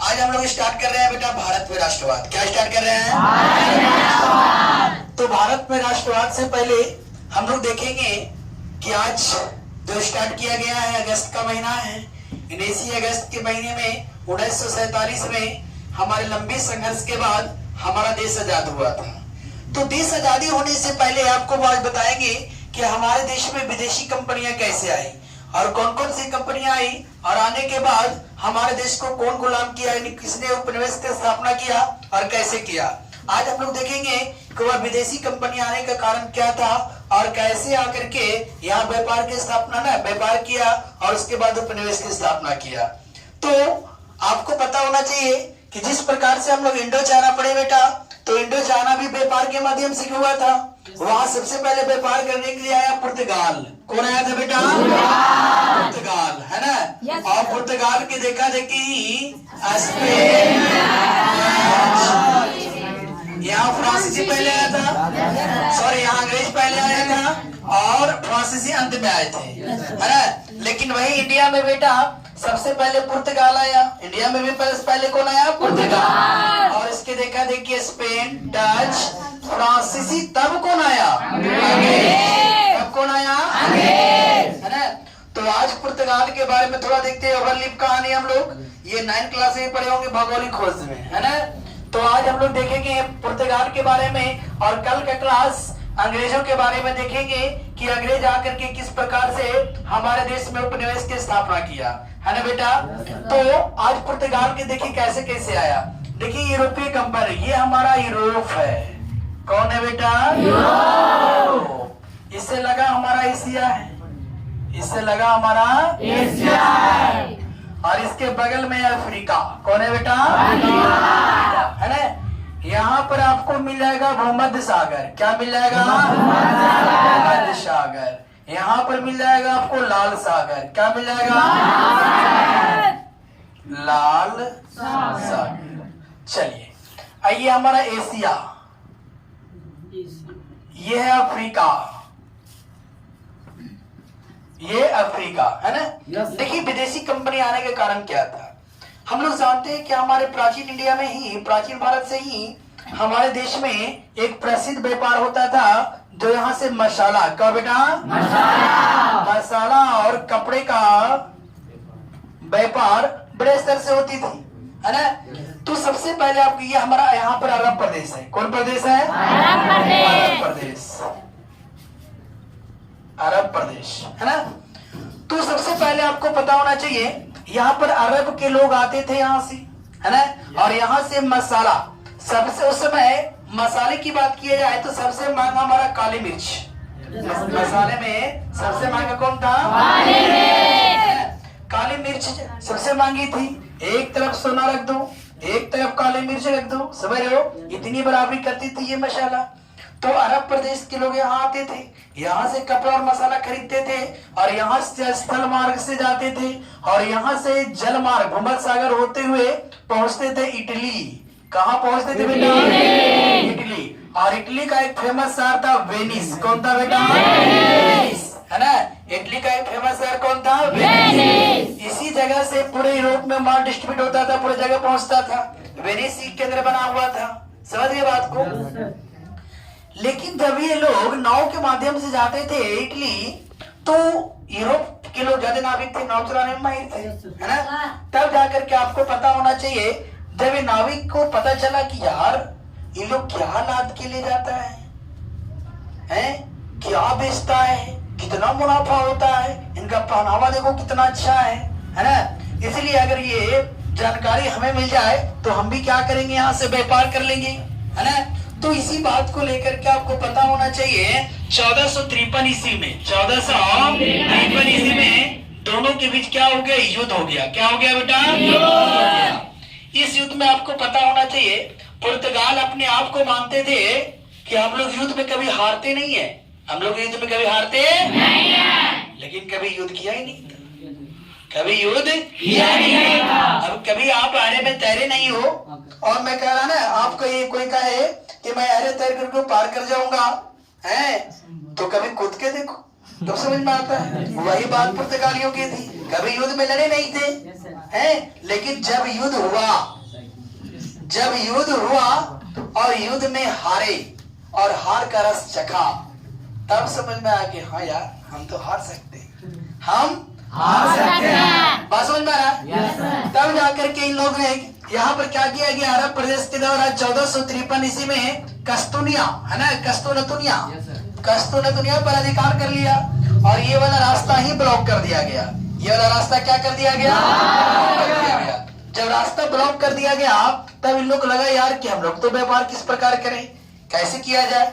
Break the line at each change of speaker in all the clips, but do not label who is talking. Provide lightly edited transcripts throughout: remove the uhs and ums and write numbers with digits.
आज हम लोग स्टार्ट कर रहे हैं बेटा भारत में राष्ट्रवाद। क्या स्टार्ट कर रहे हैं? भारत में राष्ट्रवाद। तो भारत में राष्ट्रवाद से पहले हम लोग देखेंगे कि आज जो स्टार्ट किया गया है अगस्त का महीना है। 19 अगस्त के महीने में 1947 में हमारे लंबे संघर्ष के बाद हमारा देश आजाद हुआ था। तो देश आजादी होने से पहले आपको आज बताएंगे कि हमारे देश में विदेशी कंपनियां कैसे आई और कौन कौन सी कंपनियां आई और आने के बाद हमारे देश को कौन गुलाम किया, किसने उपनिवेश की स्थापना किया और कैसे किया। आज हम लोग देखेंगे कि वह विदेशी कंपनी आने का कारण क्या था और कैसे आकर के यहाँ व्यापार की स्थापना व्यापार किया और उसके बाद उपनिवेश की स्थापना किया। तो आपको पता होना चाहिए कि जिस प्रकार से हम लोग इंडो चाइना पढ़े बेटा, तो इंडो चाइना भी व्यापार के माध्यम से हुआ था। वहां सबसे पहले व्यापार करने के लिए आया पुर्तगाल। कौन आया था बेटा? पुर्तगाल, है ना? और पुर्तगाल की देखा देखी स्पेन, यहाँ फ्रांसीसी पहले आया था, सॉरी यहाँ अंग्रेज पहले आया था और फ्रांसीसी अंत में आए थे, है ना? लेकिन वही इंडिया में बेटा सबसे पहले पुर्तगाल आया। इंडिया में भी पहले कौन आया? पुर्तगाल। और इसके देखा देखिए स्पेन, डच, फ्रांसीसी, तब कौन आया? तब कौन आया? है ना? तो आज पुर्तगाल के बारे में थोड़ा देखते हैं। ओवरलिप कहानी हम लोग ये 9th क्लास में पढ़े होंगे भौगोलिक खोज में, है ना? तो आज हम लोग देखेंगे पुर्तगाल के बारे में और कल का क्लास अंग्रेजों के बारे में देखेंगे कि अंग्रेज आकर के किस प्रकार से हमारे देश में उपनिवेश की स्थापना किया, है ना बेटा? तो आज पुर्तगाल के देखिए कैसे कैसे आया। देखिए यूरोपीय कंपनी, ये हमारा यूरोप है। कौन है बेटा? यूरोप। इससे लगा हमारा एशिया है, इससे लगा हमारा एशिया है और इसके बगल में अफ्रीका। कौन है बेटा? है ना? यहाँ पर आपको मिल जाएगा भूमध्य सागर। क्या मिल जाएगा? भूमध्य सागर। यहाँ पर मिल जाएगा आपको लाल सागर। क्या मिल जाएगा? लाल सागर। चलिए आइए हमारा एशिया, ये है अफ्रीका, ये अफ्रीका, है ना? देखिए विदेशी कंपनी आने के कारण क्या था। हम लोग जानते हैं कि हमारे प्राचीन इंडिया में ही, प्राचीन भारत से ही हमारे देश में एक प्रसिद्ध व्यापार होता था जो यहाँ से मसाला, क्या बेटा? मसाला और कपड़े का व्यापार बड़े स्तर से होती थी, है ना? तो सबसे पहले आपको ये हमारा यहाँ पर अरब प्रदेश है। कौन प्रदेश है? अरब प्रदेश, अरब प्रदेश, है ना? तो सबसे पहले आपको पता होना चाहिए यहाँ पर अरब के लोग आते थे यहाँ से, है ना? और यहाँ से मसाला, सबसे उस समय मसाले की बात किया जाए तो सबसे महंगा हमारा काली मिर्च। मसाले में सबसे महंगा कौन था? काली मिर्च सबसे महंगी थी। एक तरफ सोना रख दो, एक तरफ काली मिर्च रख दो, समझ रहे हो? इतनी बराबरी करती थी ये मसाला। तो अरब प्रदेश के लोग यहाँ आते थे, यहाँ से कपड़ा और मसाला खरीदते थे और यहाँ से स्थल मार्ग से जाते थे और यहाँ से जल मार्ग भूमध्य सागर होते हुए पहुंचते थे इटली। कहाँ पहुंचते थे बेटा? इटली। और इटली का एक फेमस शहर था वेनिस। कौन था बेटा? वेनिस, है ना? इटली का एक फेमस शहर कौन था? वेनिस। इसी जगह से पूरे यूरोप में माल डिस्ट्रीब्यूट होता था, पूरी जगह पहुंचता था। वेनिस केंद्र बना हुआ था। समझ गए बात को? लेकिन जब ये लोग नाव के माध्यम से जाते थे इटली, तो यूरोप के लोग ज्यादा नाविक थे, नाव चलाने में माहिर थे, है ना? तब जाकर के आपको पता होना चाहिए, जब ये नाविक को पता चला कि यार ये लोग क्या लाद के ले जाता है, क्या बेचता है, कितना मुनाफा होता है, इनका पहनावा देखो कितना अच्छा है ना? इसलिए अगर ये जानकारी हमें मिल जाए तो हम भी क्या करेंगे, यहाँ से व्यापार कर लेंगे, है ना? तो इसी बात को लेकर के आपको पता होना चाहिए 1453 ईस्वी में, 1453 ईस्वी में दोनों के बीच क्या हो गया? युद्ध हो गया। क्या हो गया बेटा? इस युद्ध में आपको पता होना चाहिए पुर्तगाल अपने आप को मानते थे कि हम लोग युद्ध में कभी हारते नहीं है, हम लोग युद्ध में कभी हारते नहीं है, लेकिन कभी युद्ध किया ही नहीं, कभी युद्ध किया नहीं। अब कभी आप आरे में तैरे नहीं हो और मैं कह रहा ना आपको, ये कोई कहे कि मैं आरे तैर करके पार कर जाऊंगा, है तो कभी कूद के देखो तो समझ में आता है। वही बात पुर्तगालियों की थी, कभी युद्ध में लड़े नहीं थे, हैं? लेकिन जब युद्ध हुआ जब युद्ध हुआ और युद्ध में हारे और हार का रस चखा, तब समझ में आ कि हाँ यार हम तो हार सकते हैं, हम हार सकते हैं। बात समझ में आ रहा? तब जाकर के इन लोगों ने यहाँ पर क्या किया गया, अरब प्रदेश के दौरान 1453 ईस्वी में कस्तूनिया है ना, कस्तूनतुनिया पर अधिकार कर लिया और ये वाला रास्ता ही ब्लॉक कर दिया गया। ये वाला रास्ता क्या कर दिया गया? जब रास्ता ब्लॉक कर दिया गया तब इन लोग को लगा यार कि हम लोग तो व्यापार किस प्रकार करें, कैसे किया जाए।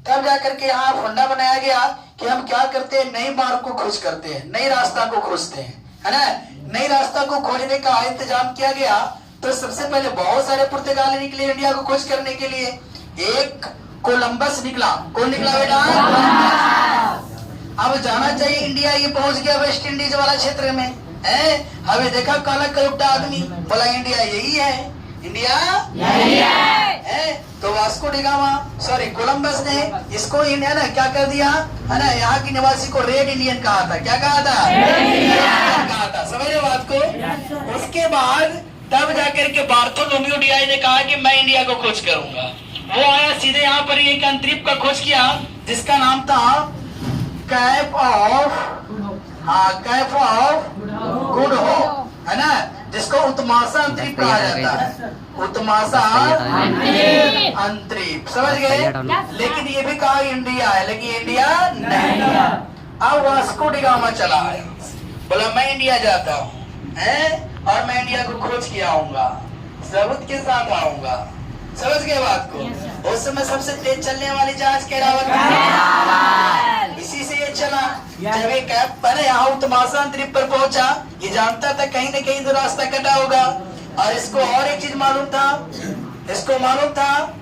तब जाकर के यहाँ फंडा बनाया गया कि हम क्या करते हैं, नई मार्ग को खोज करते हैं, नई रास्ता को खोजते हैं, है ना। नई रास्ता को खोजने का इंतजाम किया गया। तो सबसे पहले बहुत सारे पुर्तगाली निकले इंडिया को खोज करने के लिए। एक कोलंबस निकला। कौन निकला बेटा? अब जाना चाहिए इंडिया ये पहुंच गया वेस्ट इंडीज वाला क्षेत्र में है। हमें देखा काला कलुट्टा आदमी, बोला इंडिया यही है, इंडिया यही है। तो वास्को डी गामा कोलंबस ने इसको इंडिया ना क्या कर दिया है ना, यहाँ की निवासी को रेड इंडियन कहा था। क्या कहा था? कहा था। समझ रहे बात को? उसके बाद तब जाकर के बार्थोलोम्यू डियाज ने कहा कि मैं इंडिया को खोज करूंगा। वो आया सीधे यहाँ पर एक अंतरिक्ष का खोज किया जिसका नाम था कैप ऑफ गुड होप, है ना, जिसको उत्मासा अंतरिक्ष कहा जाता है। उत्मासा अंतरिक्ष, समझ गए। लेकिन ये भी कहा इंडिया है, लेकिन इंडिया नहीं। अब वास्को डी गामा चला आया, बोला मैं इंडिया जाता हूँ और मैं इंडिया को खोज के आऊंगा, सबूत के साथ आऊंगा। समझ गए बात को? उस समय सबसे तेज चलने वाली जहाज कैरावत, इसी से ये चला। जब ये कैप पर यहाँ उत्मासा अंतरिक्ष पर पहुंचा, ये जानता था कहीं न कहीं तो रास्ता कटा होगा। और इसको और एक चीज मालूम था, इसको मालूम था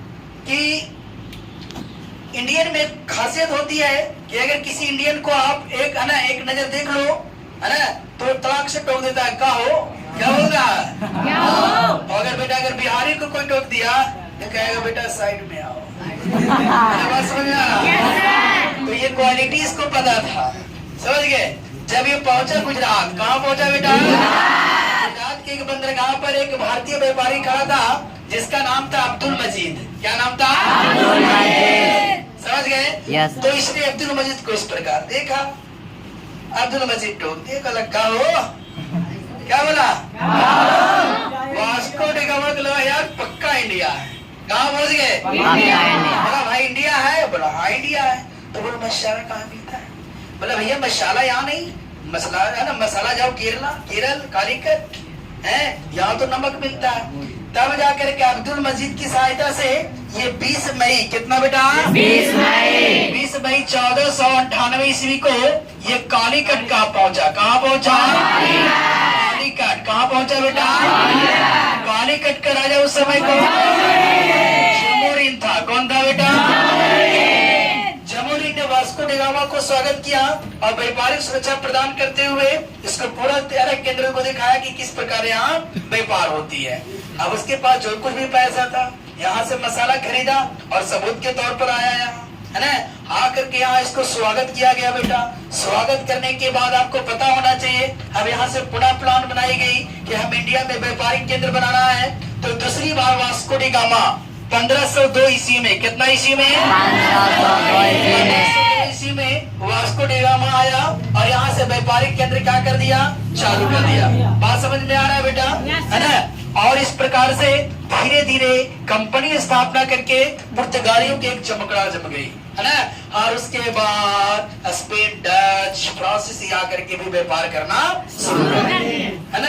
कि इंडियन में खासियत होती है कि अगर किसी इंडियन को आप एक नजर देख लो, है ना, तो तलाक से टोक देता है। क्या होगा? अगर बेटा अगर बिहारी को कोई टोक दिया तो कहेगा बेटा साइड में आओ। बात समझ में आ रहा? तो ये क्वालिटी इसको पता था। समझ गए? जब ये पहुंचा गुजरात, कहाँ पहुंचा बेटा? गुजरात के एक बंदरगाह पर एक भारतीय व्यापारी खड़ा था जिसका नाम था अब्दुल मजीद। क्या नाम था? अब्दुल मजीद। समझ गए? तो इसने अब्दुल मजीद को इस प्रकार देखा। अब्दुल मजीद टोक दिया, लगा हो क्या बोला? वास्को डी गामा को लगा यार पक्का इंडिया है। कहाँ पहुंच गए? बोला भाई इंडिया है? बोला हाँ इंडिया है। तो बोला मसाला कहाँ मिलता है? बोला भैया मसाला यहाँ नहीं, मसाला है ना, मसाला जाओ केरल कालीकट है, यहाँ तो नमक मिलता है। तब जाकर के अब्दुल मजीद की सहायता से ये 20 मई, कितना बेटा? 20 मई 1498 ईस्वी को ये कालीकट कहाँ पहुंचा? कहाँ पहुंचा? कालीकट। कहाँ पहुंचा बेटा? कालीकट का राजा उस समय को जमोरिन था। कौन था बेटा? जमोरिन ने वास्को डी गामा को स्वागत किया और व्यापारिक सुरक्षा प्रदान करते हुए इसको पूरा तेरह केंद्र को दिखाया कि किस प्रकार यहाँ व्यापार होती है। अब उसके पास जो कुछ भी पैसा था यहाँ से मसाला खरीदा और सबूत के तौर पर आया यहाँ, है ना। आकर के यहाँ इसको स्वागत किया गया बेटा। स्वागत करने के बाद आपको पता होना चाहिए अब यहाँ से पुनः प्लान बनाई गई कि हम इंडिया में व्यापारिक केंद्र बनाना है। तो दूसरी बार वास्को डी गामा 1502 ईस्वी में, कितना ईस्वी में? 1502 ईस्वी में वास्को डी गामा आया और यहाँ से व्यापारिक केंद्र क्या कर दिया? चालू कर दिया। बात समझ में आ रहा है बेटा? है ना। और इस प्रकार से धीरे धीरे कंपनी स्थापना करके पुर्तगालियों की एक चमकड़ा जम गई, है ना। और उसके बाद स्पेन, डच, फ्रांसीसी आकर के भी व्यापार करना शुरू कर दिए, है ना।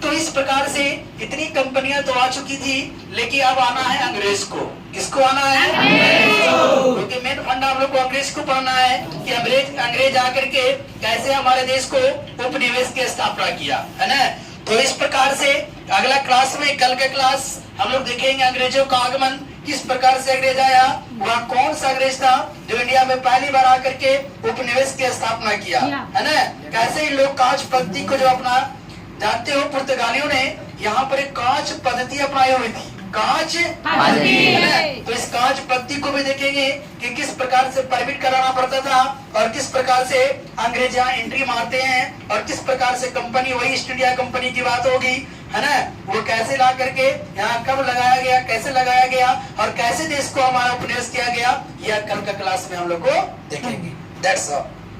तो इस प्रकार से इतनी कंपनियां तो आ चुकी थी, लेकिन अब आना है अंग्रेज को। किसको आना है? क्योंकि मेन फंडा हम लोग को अंग्रेज को पढ़ना है कि अंग्रेज आकर के कैसे हमारे देश को उपनिवेश की स्थापना किया, है ना। तो इस प्रकार से अगला क्लास में, कल का क्लास हम लोग देखेंगे अंग्रेजों का आगमन, किस प्रकार से अंग्रेज आया, वह कौन सा अंग्रेज था जो इंडिया में पहली बार आकर के उपनिवेश की स्थापना किया, है ना। कैसे इन लोग कांच पद्धति को जो अपना, जानते हो पुर्तगालियों ने यहाँ पर एक कांच पद्धति अपनाई हुई थी। कांच पद्धति। तो इस कांच पद्धति को भी देखेंगे कि किस प्रकार से परमिट कराना पड़ता था और किस प्रकार से अंग्रेज यहाँ एंट्री मारते हैं और किस प्रकार से कंपनी, वही ईस्ट इंडिया कंपनी की बात होगी, है ना, वो कैसे ला करके यहाँ कब लगाया गया, कैसे लगाया गया और कैसे देश को हमारा उपन्यास किया गया, यह कल का क्लास में हम लोग को देखेंगे। That's all.